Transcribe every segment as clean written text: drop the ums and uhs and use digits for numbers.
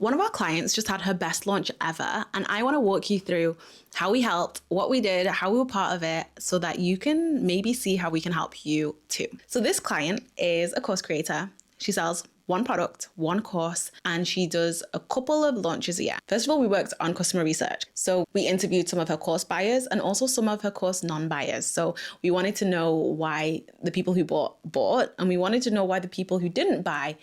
One of our clients just had her best launch ever, and I want to walk you through how we helped, what we did, how we were part of it, so that you can maybe see how we can help you too. So this client is a course creator. She sells one product, one course, and she does a couple of launches a year. First of all, we worked on customer research. So we interviewed some of her course buyers and also some of her course non-buyers. So we wanted to know why the people who bought, and we wanted to know why the people who didn't buy.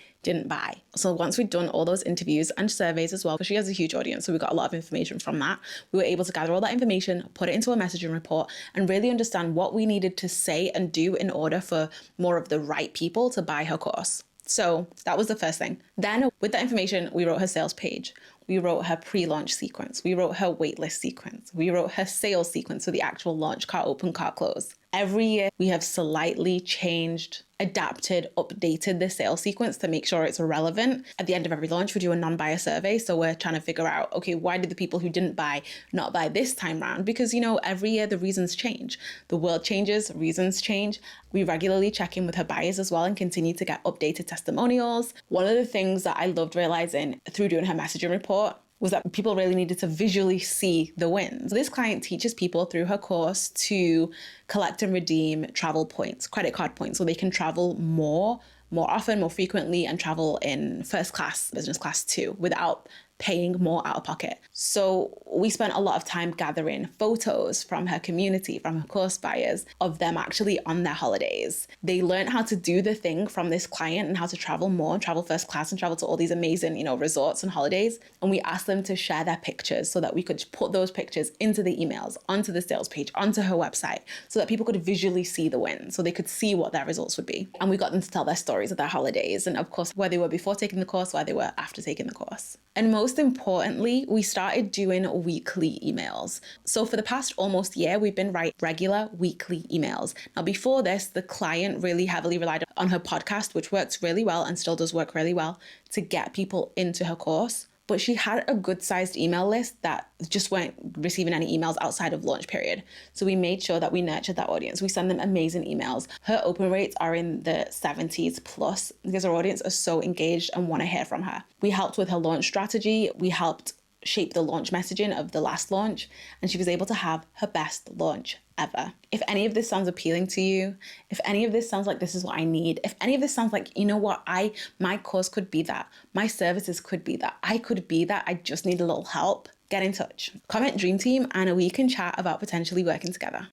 So once we'd done all those interviews and surveys as well, because she has a huge audience, so we got a lot of information from that, we were able to gather all that information, put it into a messaging report, and really understand what we needed to say and do in order for more of the right people to buy her course. So that was the first thing. Then with that information, we wrote her sales page. We wrote her pre-launch sequence. We wrote her waitlist sequence. We wrote her sales sequence, so the actual launch, cart open, cart close. Every year we have slightly changed, adapted, updated the sales sequence to make sure it's relevant. At the end of every launch, we do a non-buyer survey. So we're trying to figure out, okay, why did the people who didn't buy not buy this time round? Because, every year the reasons change. The world changes, reasons change. We regularly check in with her buyers as well and continue to get updated testimonials. One of the things that I loved realizing through doing her messaging report was that people really needed to visually see the wins. So this client teaches people through her course to collect and redeem travel points, credit card points, so they can travel more often, more frequently, and travel in first class, business class too, without paying more out of pocket. So we spent a lot of time gathering photos from her community, from her course buyers, of them actually on their holidays. They learned how to do the thing from this client and how to travel more and travel first class and travel to all these amazing, resorts and holidays. And we asked them to share their pictures so that we could put those pictures into the emails, onto the sales page, onto her website, so that people could visually see the win, so they could see what their results would be. And we got them to tell their stories of their holidays and of course where they were before taking the course, where they were after taking the course. And most importantly, we started doing weekly emails. So for the past almost year, we've been writing regular weekly emails. Now before this, the client really heavily relied on her podcast, which works really well and still does work really well, to get people into her course. But she had a good sized email list that just weren't receiving any emails outside of launch period. So we made sure that we nurtured that audience. We send them amazing emails. Her open rates are in the 70s plus because her audience are so engaged and want to hear from her. We helped with her launch strategy. We helped shape the launch messaging of the last launch, and she was able to have her best launch ever. If any of this sounds appealing to you, if any of this sounds like this is what I need, if any of this sounds like, my course could be that, my services could be that, I could be that, I just need a little help, get in touch. Comment Dream Team and we can chat about potentially working together.